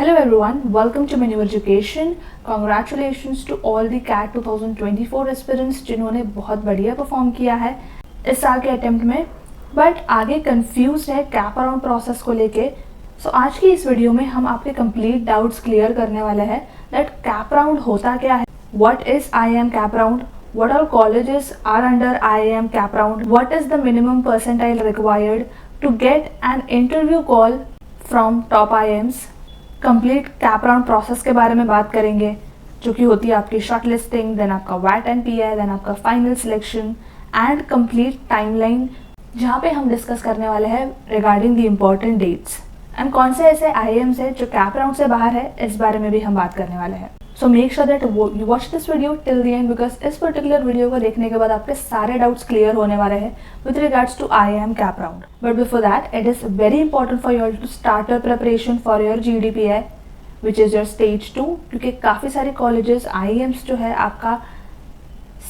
Hello everyone, welcome to Menu Education. Congratulations to all the CAT 2024 aspirants जिन्होंने बहुत बढ़िया perform किया है इस साल के अटेम्प्ट में, बट आगे कंफ्यूज है कैप अराउंड प्रोसेस को लेके। सो आज की इस वीडियो में हम आपके कंप्लीट डाउट्स क्लियर करने वाले हैं दैट कैप अराउंड होता क्या है, what is IIM cap around, what all colleges are under IIM cap round, what is the minimum percentile required to get an interview call from top IIMs, complete cap round process के बारे में बात करेंगे जो कि होती है आपकी शॉर्ट लिस्टिंग, देन आपका वैट एंड PI, देन आपका final selection and complete timeline, जहाँ पे हम डिस्कस करने वाले हैं regarding the important dates and कौन से ऐसे IIMs है जो कैप राउंड से बाहर है, इस बारे में भी हम बात करने वाले हैं। सो make sure that you watch this video till the end, because इस पर्टिकुलर वीडियो को देखने के बाद आपके सारे डाउट्स क्लियर होने वाले हैं with regards to IIM CAP round. But before that it is very important for you all to start your preparation for your GDPI which is your stage 2, क्योंकि काफ़ी सारे कॉलेजेस IIMs जो है आपका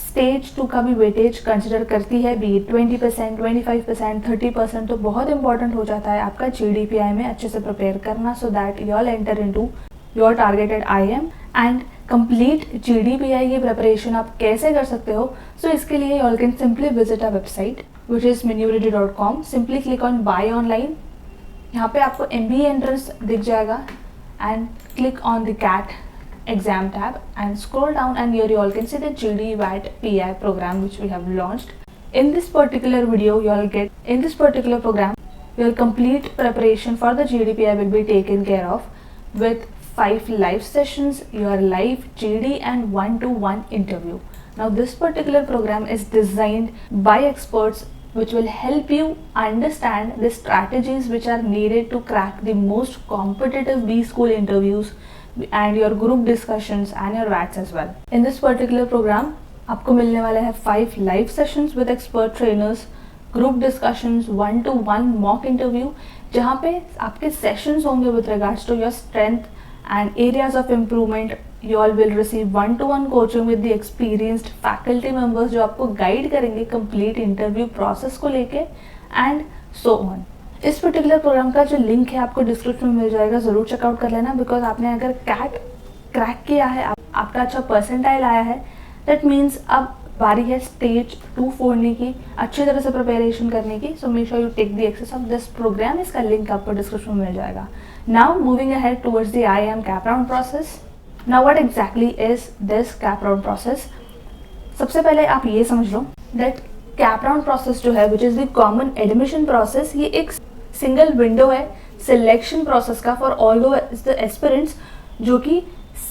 stage 2 का भी वेटेज कंसिडर करती है, बी 20%, 25%, 30%, तो बहुत इंपॉर्टेंट हो जाता है आपका GDPI में अच्छे से प्रिपेयर करना so that you all enter into your targeted IIM and complete GDPI की प्रिपरेशन आप कैसे कर सकते हो। सो इसके लिए you all can simply visit our website which is menuready.com, simply click on buy online. यहाँ पे आपको MBA एंट्रेंस दिख जाएगा and click on the CAT exam tab and scroll down, and here you all can see the GD VAT PI program which we have launched. In this particular video you all get, in this particular program your complete preparation for the GDPI will be taken care of with 5 live sessions, your live GD and 1-to-1 interview. Now this particular program is designed by experts which will help you understand the strategies which are needed to crack the most competitive B school interviews and your group discussions and your VATs as well. In this particular program आपको मिलने वाले हैं 5 live sessions with expert trainers, group discussions, 1-to-1 mock interview, जहाँ पे आपके sessions होंगे with regards to your strength and areas of improvement. You all will receive 1-to-1 coaching with the experienced faculty members जो आपको guide करेंगे complete interview process को लेके and so on. इस पर्टिकुलर प्रोग्राम का जो लिंक है आपको डिस्क्रिप्शन में मिल जाएगा, ज़रूर चेकआउट कर लेना, बिकॉज आपने अगर कैट क्रैक किया है, आपका अच्छा परसेंटाइल आया है, दैट मीन्स अब बारी है स्टेज 2 फोड़ने की, अच्छी तरह से प्रिपरेशन करने की। So make sure you take the access of this program, इसका लिंक आपको डिस्क्रिप्शन में मिल जाएगा। Now moving ahead towards the IIM CAP round process. Now what exactly is this cap round process? सबसे पहले आप ये समझ लो that cap round process जो है which is the common admission process, ये एक सिंगल विंडो है सिलेक्शन प्रोसेस का फॉर ऑल द एस्पिरेंट्स जो कि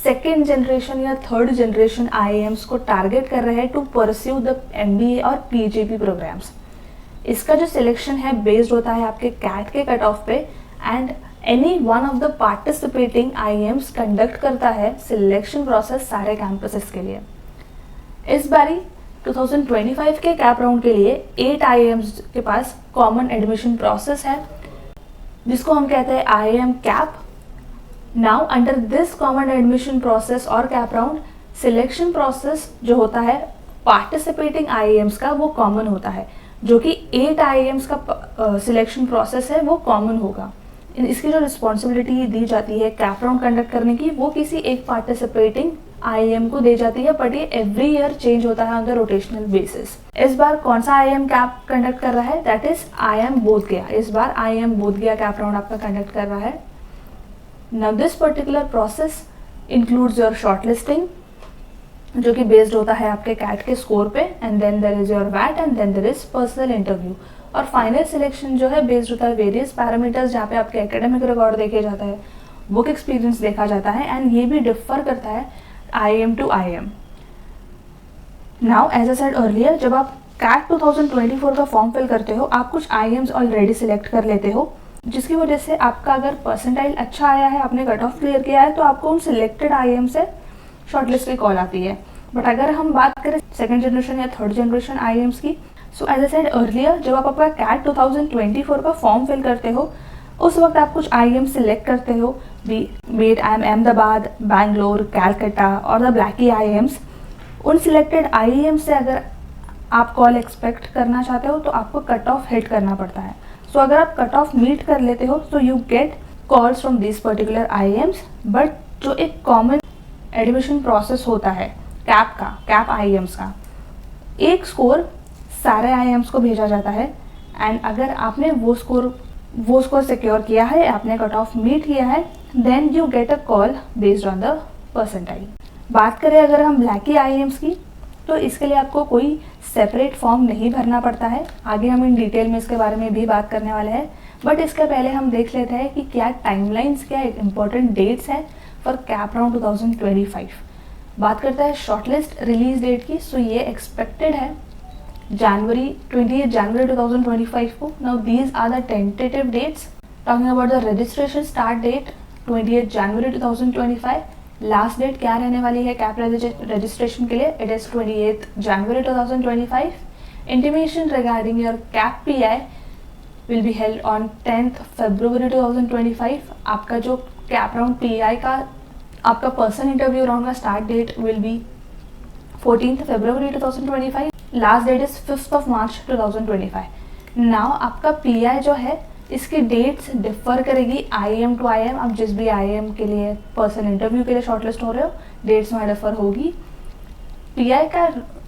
सेकेंड जनरेशन या थर्ड जनरेशन IIMs को टारगेट कर रहे हैं टू परस्यू द MBA और PGP प्रोग्राम्स। इसका जो सिलेक्शन है बेस्ड होता है आपके कैट के कट ऑफ पे and any one of the participating IIMs conduct करता है सिलेक्शन प्रोसेस सारे कैंपसेस के लिए। इस बारी 2025 के कैप राउंड के लिए 8 IIMs के पास कॉमन एडमिशन प्रोसेस है जिसको हम कहते हैं IIM cap. Now under this common admission process और कैप राउंड, सिलेक्शन प्रोसेस जो होता है पार्टिसिपेटिंग IIMs का वो कॉमन होता है, जो कि 8 IIMs का सिलेक्शन प्रोसेस है वो कॉमन होगा। इसकी जो रिस्पॉन्सिबिलिटी दी जाती है कैप राउंड कंडक्ट करने की वो किसी एक पार्टिसिपेटिंग IIM को दी जाती है, बट ये एवरी ईयर चेंज होता है ऑन द रोटेशनल बेसिस। इस बार कौन सा IIM कैप कंडक्ट कर रहा है, दैट इज IIM बोधगया। इस बार IIM बोधगया कैप राउंड आपका कंडक्ट कर रहा है। Now this particular process includes your short listing जो कि बेस्ड होता है आपके कैट के स्कोर पे, and then there is your वैट and then there is personal interview, और फाइनल सिलेक्शन जो है बेस्ड होता है वेरियस पैरामीटर्स जहाँ पे आपके एकेडमिक रिकॉर्ड देखे जाता है, वर्क एक्सपीरियंस देखा जाता है, एंड ये भी डिफर करता है IIM to IIM। Now as I said earlier, जब आप कैट 2024 का फॉर्म फिल करते हो आप कुछ IIMs ऑलरेडी सिलेक्ट कर लेते हो, जिसकी वजह से आपका अगर परसेंटाइल अच्छा आया है, आपने कट ऑफ क्लियर किया है, तो आपको उन सिलेक्टेड IIM से शॉर्टलिस्ट की कॉल आती है। बट अगर हम बात करें सेकेंड जनरेशन या थर्ड जनरेशन IIMs की, so as I said earlier, जब आप आपका कैट 2024 का फॉर्म फिल करते हो उस वक्त आप कुछ IIM सिलेक्ट करते हो, B it Ahmedabad, Bangalore, Calcutta और द ब्लैकी IIMs। उन सिलेक्टेड IIM से अगर आप कॉल एक्सपेक्ट करना चाहते हो तो आपको कट ऑफ हिट करना पड़ता है। सो अगर आप कट ऑफ मीट कर लेते हो तो you get calls from this particular IIMs, but जो एक कॉमन एडमिशन प्रोसेस होता है कैप IIMs का, एक स्कोर सारे IIMs को भेजा जाता है, एंड अगर आपने वो स्कोर सिक्योर किया है, आपने कट ऑफ मीट किया है, then you get a call based on the percentile. बात करें अगर हम ब्लैकी IIMs की, तो इसके लिए आपको कोई सेपरेट फॉर्म नहीं भरना पड़ता है। आगे हम इन डिटेल में इसके बारे में भी बात करने वाले हैं, बट इसके पहले हम देख लेते हैं कि क्या टाइमलाइंस, क्या इंपॉर्टेंट डेट्स हैं फॉर कैप राउंड 2025। बात करते हैं शॉर्टलिस्ट रिलीज डेट की। सो ये एक्सपेक्टेड है 28 जनवरी 2025 को। Now these are the tentative dates. Talking about the registration start date 28 January 2025। Last date क्या रहने वाली है कैप रजिस्ट्रेशन के लिए? It is 28 January 2025। Intimation regarding your CAP PI will be held on 10th February 2025। आपका जो CAP round PI का आपका पर्सन इंटरव्यू राउंड का start date will be 14th February 2025। Last date is 5th March 2025। Now आपका PI जो है, इसकी dates differ करेगी IIM टू IIM। आप जिस भी IIM के लिए पर्सन इंटरव्यू के लिए शॉर्टलिस्ट हो रहे हो, डेट्स वहाँ डिफर होगी। PI का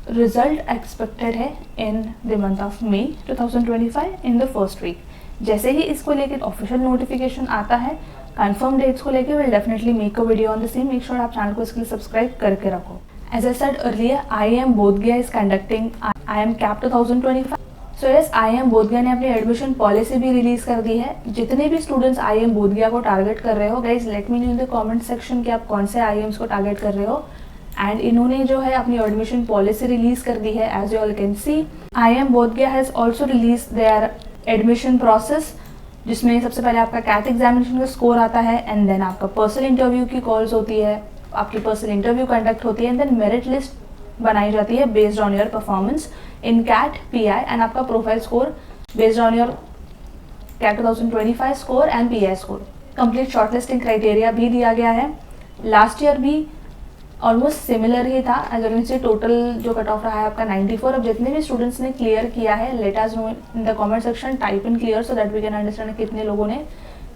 रिजल्ट एक्सपेक्टेड है in the month of May 2025 in the first week. जैसे ही इसको लेकर ऑफिशियल नोटिफिकेशन आता है कंफर्म डेट्स को लेकर, will definitely make a video on the same. Make sure आप चैनल को इसके लिए सब्सक्राइब करके रखो। As I said earlier, IIM Bodhgaya is conducting IIM CAP 2025। So yes, IIM Bodhgaya ने अपनी एडमिशन पॉलिसी भी रिलीज कर दी है। जितने भी स्टूडेंट्स IIM बोधगया को टारगेट कर रहे हो, guys let me know in the comment section कि आप कौन से IIMs को टारगेट कर रहे हो। एंड इन्होंने जो है अपनी एडमिशन पॉलिसी रिलीज कर दी है। As you all can see, IIM Bodhgaya has also release their admission process, जिसमें सबसे पहले आपका कैट एग्जामिनेशन का स्कोर आता है, एंड देन आपका पर्सनल इंटरव्यू की कॉल्स होती है, आपकी पर्सनल इंटरव्यू कंडक्ट होती है, एंड देन मेरिट लिस्ट बनाई जाती है based on your performance in CAT PI, and आपका profile score based on your CAT 2025 score and PI score. Complete shortlisting criteria भी दिया गया है। लास्ट ईयर भी ऑलमोस्ट सिमिलर ही था। एज यू से टोटल जो कट ऑफ रहा है आपका 94। अब जितने भी स्टूडेंट्स ने क्लियर किया है, let us know in the comment section, type in clear so that we can understand कितने लोगों ने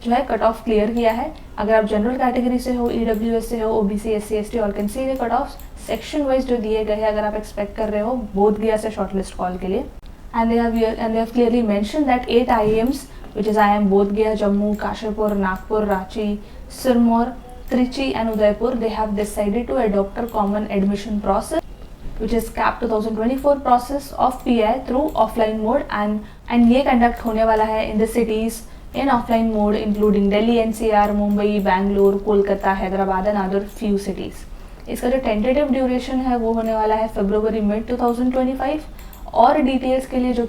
जो है कट ऑफ क्लियर किया है। अगर आप जनरल कैटेगरी से हो, EWS से हो, OBC SC ST, all can see the cut off section wise जो दिए गए हैं, अगर आप एक्सपेक्ट कर रहे हो बोधगया से शॉर्टलिस्ट कॉल के लिए। And they have clearly mention that 8 IIMs which is IIM Bodhgaya, Jammu, Kashipur, Nagpur, Ranchi, Sirmaur, Trichy and Udaipur, they have decided to adopt a common admission process, which is CAP 2024 process of PI through offline mode, and ये conduct होने वाला है in the cities in offline mode including Delhi, NCR, Mumbai, Bangalore, Kolkata, Hyderabad and other few cities। इसका जो tentative duration है वो होने वाला है February mid 2025। और डिटेल्स के लिए जो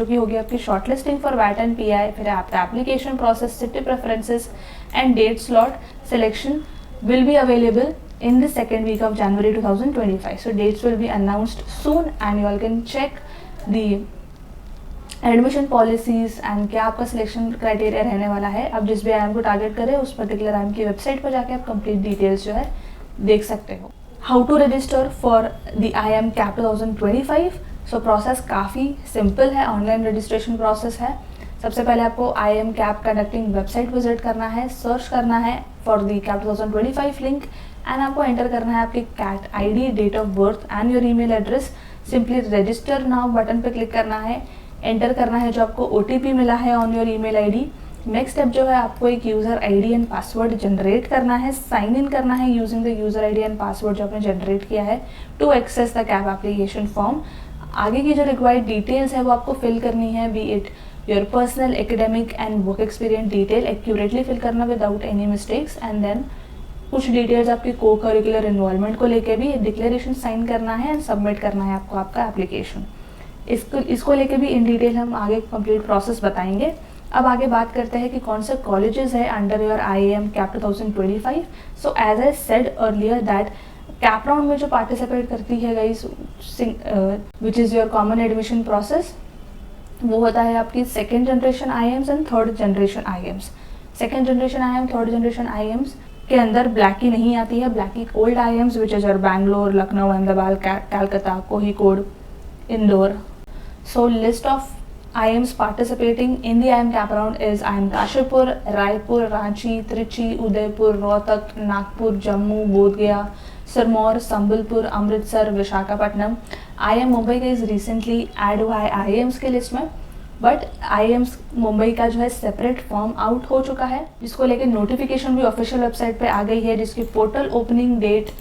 कि होगी आपकी शॉर्टलिस्टिंग फॉर वैट एंड PI, फिर आपका application process, city preferences and date slot selection will be available in the second week of January 2025. So dates will be announced soon and you all can check the admission policies and क्या आपका selection criteria रहने वाला है। आप जिस भी IIM को target करें उस पर्टिकुलर IIM की वेबसाइट पर जाके आप कंप्लीट डिटेल्स जो है देख सकते हो। How to register for the IIM CAP 2025। So process काफ़ी सिंपल है, ऑनलाइन रजिस्ट्रेशन प्रोसेस है। सबसे पहले आपको IIM CAP conducting website visit करना है, सर्च करना है for the CAP 2025 link and आपको एंटर करना है आपकी CAT ID, date of birth and your email address. Simply register now button पे क्लिक करना है, एंटर करना है जो आपको OTP मिला है on your email ID। Next step जो है आपको एक user ID and password generate करना है, साइन इन करना है using the user ID and password जो आपने जनरेट किया है to access the CAP application form. आगे की जो रिक्वायर्ड डिटेल्स है वो आपको फिल करनी है, be it your personal, academic and work experience detail accurately fill करना without any mistakes. And then कुछ डिटेल्स आपकी को करिकुलर इन्वॉल्वमेंट को लेके भी डिक्लेरेशन साइन करना है एंड सबमिट करना है आपको आपका एप्लीकेशन। इसको लेके भी इन डिटेल हम आगे कंप्लीट प्रोसेस बताएंगे। अब आगे बात करते हैं कि कौन से कॉलेजेस है under your IIM CAP 2025। So as I said earlier that CAP round में जो पार्टिसिपेट करती है guys, which is your common admission process, वो होता है आपकी second generation IIMs and third generation IIMs। Second generation IIM, third generation IIMs के अंदर ब्लैकी नहीं आती है। BLACKI old IIMs which is your Bangalore, Lucknow, Ahmedabad, Calcutta, Kozhikode, Indore. So list of IIMs participating in the IIM Cap Round is IIM Kashipur, Raipur, Ranchi, Trichy, Udaipur, Rohtak, Nagpur, Jammu, Bodh Gaya, Sirmaur, Sambalpur, Amritsar, Visakhapatnam. IIM Mumbai का is recently add हुआ है IIMs के list में, but IIMs Mumbai का जो है separate form out हो चुका है, जिसको लेकर नोटिफिकेशन भी ऑफिशियल वेबसाइट पे आ गई है, जिसकी portal opening date,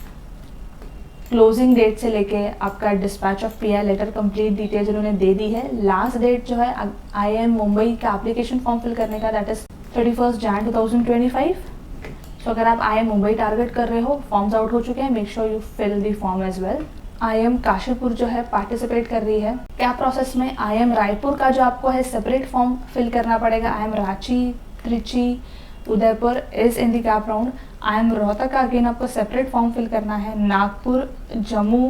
closing date से लेके आपका dispatch of PI letter complete details उन्होंने दे दी है। लास्ट डेट जो है IIM मुंबई का एप्लीकेशन फॉर्म फिल करने का, दैट इज 31 Jan 2025। सो अगर आप IIM मुंबई टारगेट कर रहे हो, फॉर्म्स आउट हो चुके हैं, make sure you fill the form as well. IIM Kashipur जो है पार्टिसिपेट कर रही है कैप प्रोसेस में। IIM रायपुर का जो आपको है सेपरेट फॉर्म फिल करना पड़ेगा। IIM Ranchi, Trichy, Udaipur is in the cap round. IIM Rohtak का अगेन आपको सेपरेट फॉर्म फिल करना है। नागपुर, जम्मू,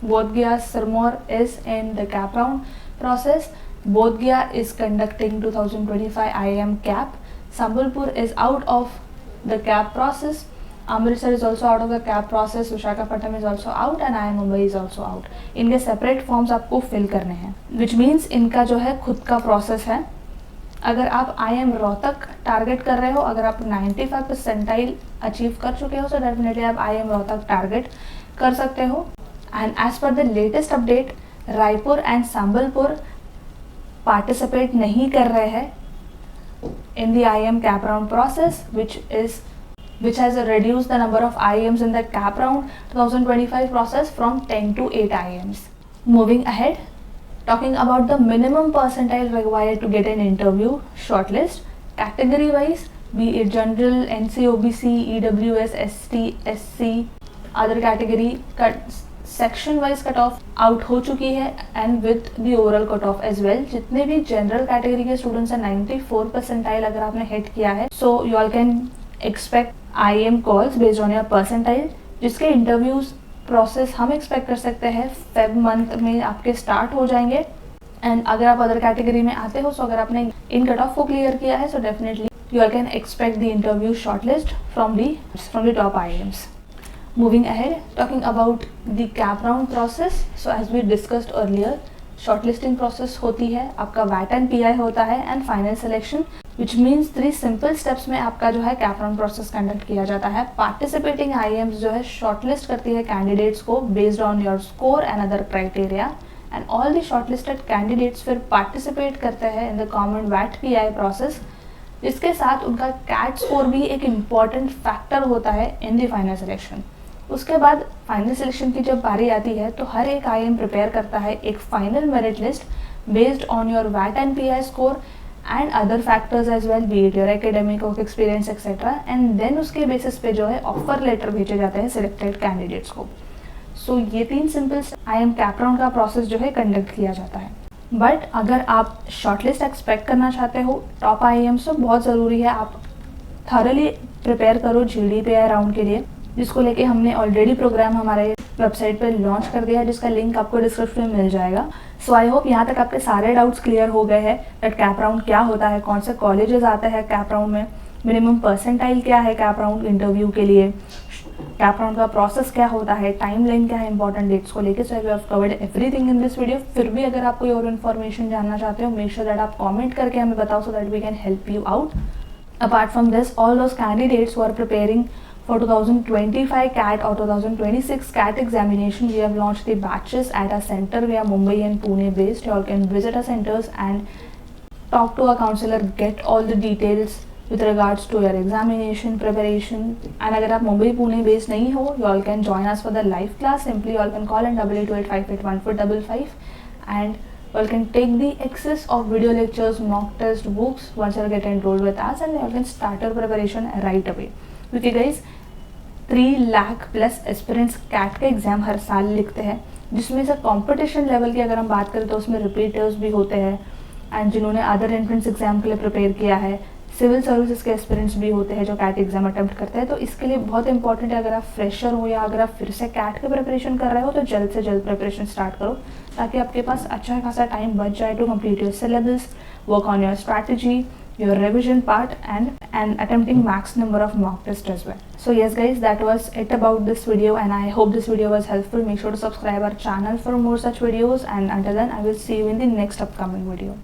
बोध गया, Sirmaur is in the cap round process. बोध गया is conducting 2025 IIM cap. Sambalpur is out of the cap process. Amritsar is also out of the cap process, Visakhapatnam is also out and IIM Mumbai is also out। इनके separate forms आपको fill करने हैं, which means इनका जो है खुद का process है। अगर आप IIM रोहतक टारगेट कर रहे हो, अगर आप 95 परसेंटाइल अचीव कर चुके हो, तो डेफिनेटली आप IIM रोहतक टारगेट कर सकते हो। And as per the latest update, Raipur and Sambalpur participate नहीं कर रहे हैं in the IIM CAP round process, which has reduced the number of IIMs in the cap round 2025 process from 10 to 8 IIMs. Moving ahead, talking about the minimum percentile required to get an interview shortlist, category wise, be it general, NC, OBC, EWS, ST, SC, other category, section wise cut off out हो चुकी है and with the overall cut off as well. जितने भी general category के students हैं, 94 percentile अगर आपने hit किया है, so you all can expect IIM calls based on your percentile, जिसके इंटरव्यूज प्रोसेस हम एक्सपेक्ट कर सकते हैं फेब मंथ में आपके स्टार्ट हो जाएंगे। एंड अगर आप अदर कैटेगरी में आते हो, सो अगर आपने इन कट ऑफ को क्लियर किया है, so definitely you all can expect the interview shortlist from the top IIMs। Moving ahead, talking about the cap round process, so as we discussed earlier, shortlisting process होती है, आपका VAT and PI होता है and final selection, which means 3 simple steps में आपका जो है cap round process conduct किया जाता है। पार्टिसिपेटिंग IIMs जो है शॉर्टलिस्ट करती है कैंडिडेट्स को based on your score and other criteria, and all the shortlisted candidates फिर पार्टिसिपेट करते हैं in the common VAT PI process, जिसके साथ उनका कैट स्कोर भी एक इम्पॉर्टेंट फैक्टर होता है इन द फाइनल सिलेक्शन। उसके बाद फाइनल सिलेक्शन की जब बारी आती है, तो हर एक IIM प्रिपेयर करता है एक final merit list based on your VAT and PI score and other factors as well, be it your academic work experience etcetera, and then उसके बेसिस पे जो है ऑफर लेटर भेजे जाते हैं सिलेक्टेड कैंडिडेट्स को। सो ये 3 सिंपल IIM कैप राउंड का प्रोसेस जो है कंडक्ट किया जाता है। बट अगर आप शॉर्टलिस्ट एक्सपेक्ट करना चाहते हो टॉप IIMs, तो बहुत ज़रूरी है आप थॉरली प्रिपेयर करो GD PI राउंड के लिए, जिसको लेके हमने ऑलरेडी प्रोग्राम हमारे वेबसाइट पे लॉन्च कर दिया है, जिसका लिंक आपको डिस्क्रिप्शन में मिल जाएगा। सो आई होप यहाँ तक आपके सारे डाउट्स क्लियर हो गए हैं दैट कैप राउंड क्या होता है, कौन से कॉलेजेस आते हैं कैप राउंड में, मिनिमम परसेंटाइल क्या है कैप राउंड इंटरव्यू के लिए, कैप राउंड का प्रोसेस क्या होता है, टाइमलाइन क्या है इंपॉर्टेंट डेट्स को लेके। So I have covered everything in this video. फिर भी अगर आप कोई और इन्फॉर्मेशन जानना चाहते हो, मेक श्योर दैट आप कॉमेंट करके हमें बताओ so that we can help you out. Apart from this, all those candidates who are preparing for 2025 CAT or 2026 CAT examination, we have launched the batches at our center. We are Mumbai and Pune based. You all can visit our centers and talk to our counselor, get all the details with regards to your examination preparation. And अगर आप Mumbai Pune based नहीं हो, you all can join us for the live class. Simply you all can call in 8828581455 and you all can take the access of video lectures, mock test, books once you get enrolled with us, and you all can start your preparation right away. Okay guys, 3 lakh plus aspirants CAT का exam हर साल लिखते हैं, जिसमें से competition level की अगर हम बात करें तो उसमें रिपीटर्स भी होते हैं, एंड जिन्होंने अदर एंट्रेंस एग्जाम के लिए प्रिपेयर किया है, सिविल सर्विसेज के एस्पिरेंट्स भी होते हैं जो कैट एग्जाम अटेम्प्ट करते हैं। तो इसके लिए बहुत इंपॉर्टेंट है, अगर आप फ्रेशर हो या अगर आप फिर से कैट की प्रिपरेशन कर रहे हो, तो जल्द से जल्द प्रिपरेशन स्टार्ट करो, ताकि आपके पास अच्छा खासा टाइम बच जाए to complete your syllabus, work on your strategy, your revision part and attempting max number of mock tests as well. So yes guys, that was it about this video, and I hope this video was helpful. Make sure to subscribe our channel for more such videos, and until then I will see you in the next upcoming video.